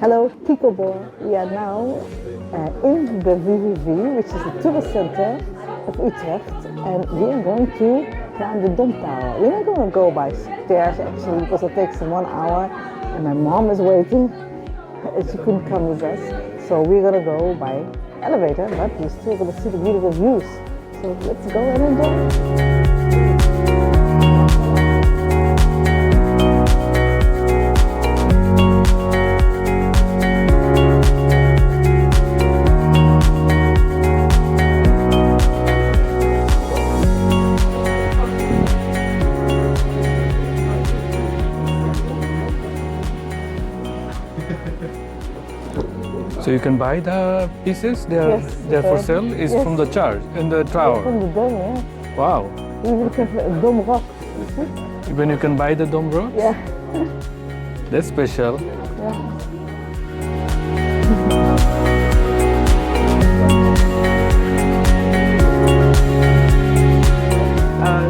Hello, Pickleball. We are now in the VVV, which is the tourist center of Utrecht, and we are going to climb the Dom Tower. We're not going to go by stairs actually, because it takes 1 hour, and my mom is waiting. She couldn't come with us, so we're going to go by elevator, but we're still going to see the beautiful views. So let's go and enjoy. So you can buy the pieces. They're for sale. It's from the church in the tower. From the dome, yeah. Wow. Even have dome rock. Even you can buy the dome rock. Yeah. That's special. Yeah.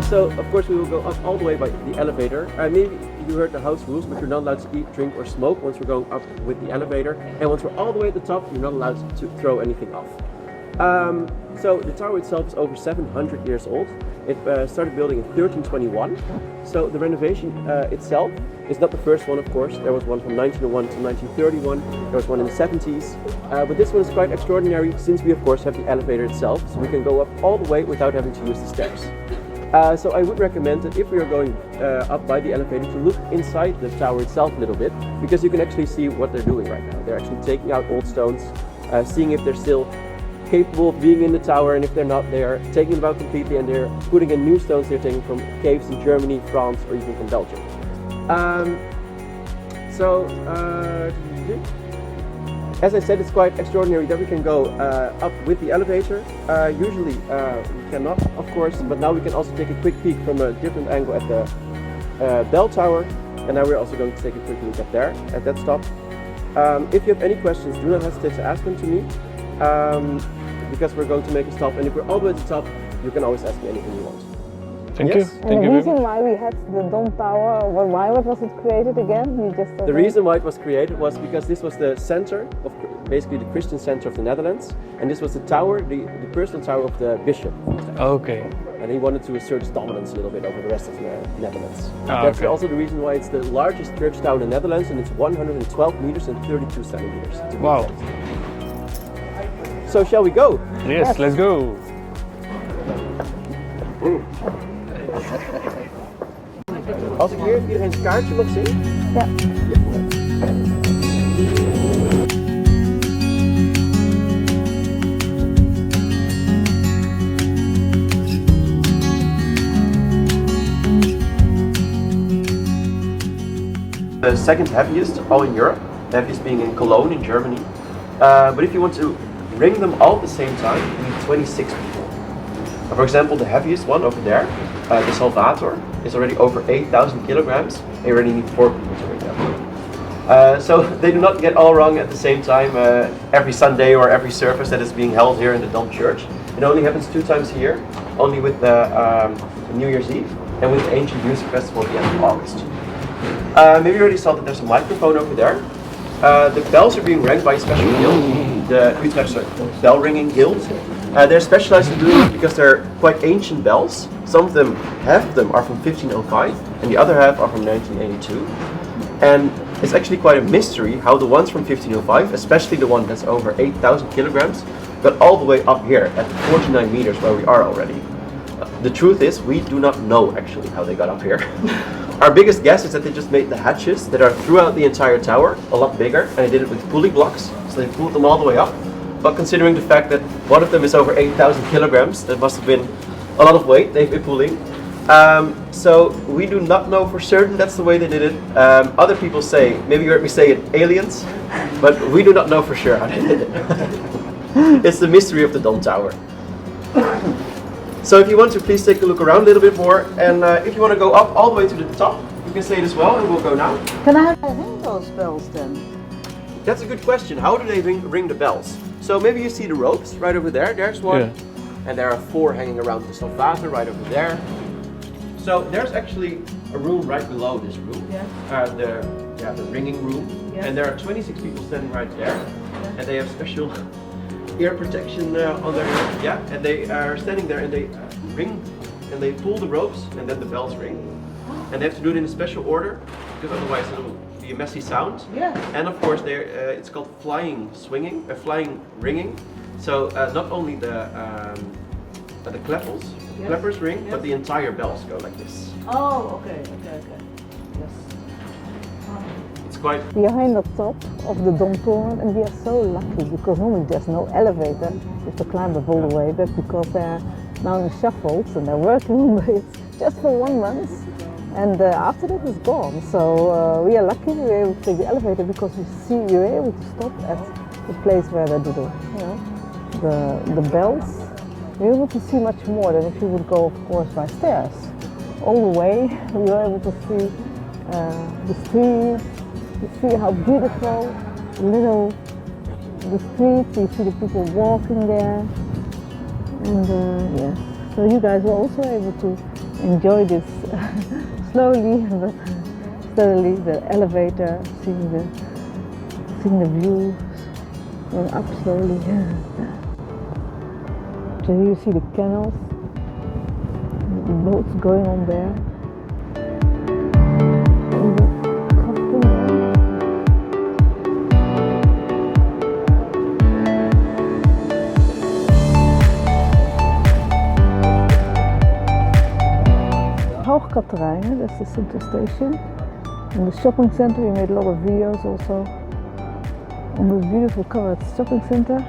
So of course we will go up all the way by the elevator. Maybe you heard the house rules, but you're not allowed to eat, drink or smoke once we're going up with the elevator. And once we're all the way at the top, you're not allowed to throw anything off. So the tower itself is over 700 years old. It started building in 1321. So the renovation itself is not the first one, of course. There was one from 1901 to 1931. There was one in the 70s. But this one is quite extraordinary since we of course have the elevator itself. So we can go up all the way without having to use the stairs. So I would recommend that if we are going up by the elevator to look inside the tower itself a little bit, because you can actually see what they're doing right now. They're actually taking out old stones, seeing if they're still capable of being in the tower, and if they're not, they are taking them out completely and they're putting in new stones they're taking from caves in Germany, France, or even from Belgium. As I said, it's quite extraordinary that we can go up with the elevator. Usually we cannot, of course, but now we can also take a quick peek from a different angle at the bell tower. And now we're also going to take a quick look up there, at that stop. If you have any questions, do not hesitate to ask them to me, because we're going to make a stop. And if we're all the way at the top, you can always ask me anything you want. Thank Yes. you. And Thank the you. reason why we had the Dome Tower, why was it created again? The reason why it was created was because this was the center of basically the Christian center of the Netherlands, and this was the tower, the personal tower of the bishop. Okay. And he wanted to assert his dominance a little bit over the rest of the Netherlands. Ah, That's okay. also the reason why it's the largest church tower in the Netherlands, and it's 112 meters and 32 centimeters. To be Wow. exact. So shall we go? Yes, let's go. Als ik hier iedereen een kaartje mag zien. Ja. The second heaviest all in Europe, the heaviest being in Cologne in Germany. But if you want to ring them all at the same time, you need 26 people. For example, the heaviest one over there, the Salvator, is already over 8,000 kilograms. You already need 4 people to ring them. So they do not get all wrong at the same time every Sunday or every service that is being held here in the Dom Church. It only happens 2 times a year, only with the New Year's Eve and with the Ancient Music Festival at the end of August. Maybe you already saw that there's a microphone over there. The bells are being rang by a special guild, the Utrechtse Bell Ringing Guild. They're specialized in doing it because they're quite ancient bells. Some of them, half of them are from 1505 and the other half are from 1982. And it's actually quite a mystery how the ones from 1505, especially the one that's over 8,000 kilograms, got all the way up here at 49 meters where we are already. The truth is, we do not know actually how they got up here. Our biggest guess is that they just made the hatches that are throughout the entire tower a lot bigger, and they did it with pulley blocks, so they pulled them all the way up. But considering the fact that one of them is over 8,000 kilograms, that must have been a lot of weight they've been pulling. So we do not know for certain that's the way they did it. Other people say, maybe you heard me say it, aliens, but we do not know for sure how they did it. It's the mystery of the Dom Tower. So if you want to, please take a look around a little bit more, and if you want to go up all the way to the top, you can say it as well, and we'll go now. Can I ring those bells then? That's a good question. How do they ring the bells? So maybe you see the ropes right over there. There's one. Yeah. And there are 4 hanging around the Salvator right over there. So there's actually a room right below this room. Yeah. The the ringing room, Yes. and there are 26 people standing right there, and they have special ear protection on their head. Yeah, and they are standing there and they ring, and they pull the ropes, and then the bells ring, and they have to do it in a special order because otherwise it will be a messy sound. Yeah. And of course, it's called flying swinging, flying ringing. So not only the clappers ring, but the entire bells go like this. Oh, okay. Yes. It's quite. We are in the top of the Dom Toren, and we are so lucky because normally there's no elevator. You have to climb up all the way. That's because they're now in shuffles and they're working on it just for 1 month. And after that it's gone. So we are lucky we were able to take the elevator because you're able to stop at the place where they do the bells. You're able to see much more than if you would go, of course, by stairs. All the way we were able to see the streets. You see how beautiful the streets. You see the people walking there, and yeah. So you guys were also able to enjoy this slowly but steadily. The elevator, seeing the views, going up slowly. So here you see the canals, the boats going on there. And the Cathedral. Hoogkaterijnen, that's the central station. And the shopping center, we made a lot of videos also on this beautiful covered shopping center.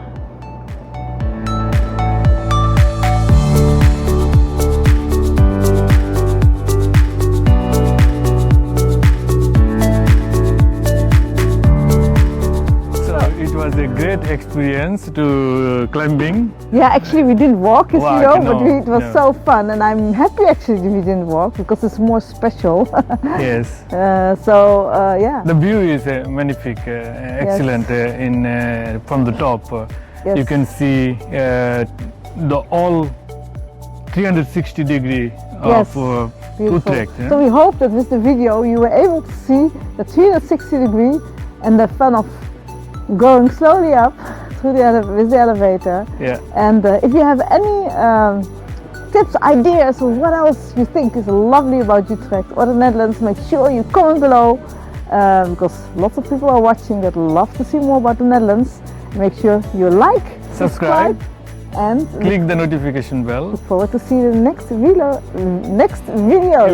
A great experience to climbing. Yeah, actually we didn't walk, as you know, but it was no. so fun, and I'm happy actually we didn't walk because it's more special. Yes. Yeah. The view is magnific, excellent. From the top, Yes. you can see the all 360 degree Yes. of Beautiful. Utrecht. So we hope that with the video you were able to see the 360 degree and the fun of going slowly up through with the elevator. Yeah. And if you have any tips, ideas, or what else you think is lovely about Utrecht or the Netherlands, make sure you comment below because lots of people are watching that love to see more about the Netherlands. Make sure you like, subscribe, and click the notification bell. look forward to see the next video.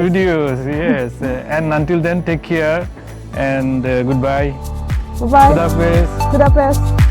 Videos, yes. And until then, take care and goodbye. Bye bye. Budapest. Budapest.